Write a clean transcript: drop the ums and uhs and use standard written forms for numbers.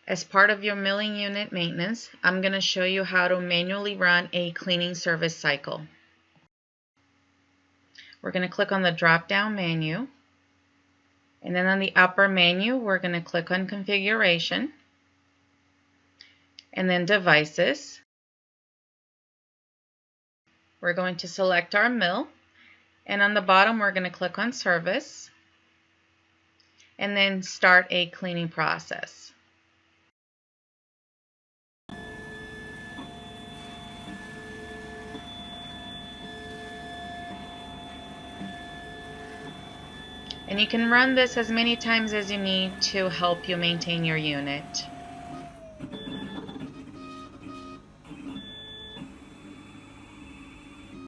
As part of your milling unit maintenance, I'm going to show you how to manually run a cleaning service cycle. We're going to click on the drop-down menu, and then on the upper menu we're going to click on Configuration, and then Devices. We're going to select our mill, and on the bottom we're going to click on Service, and then Start a cleaning process. And you can run this as many times as you need to help you maintain your unit.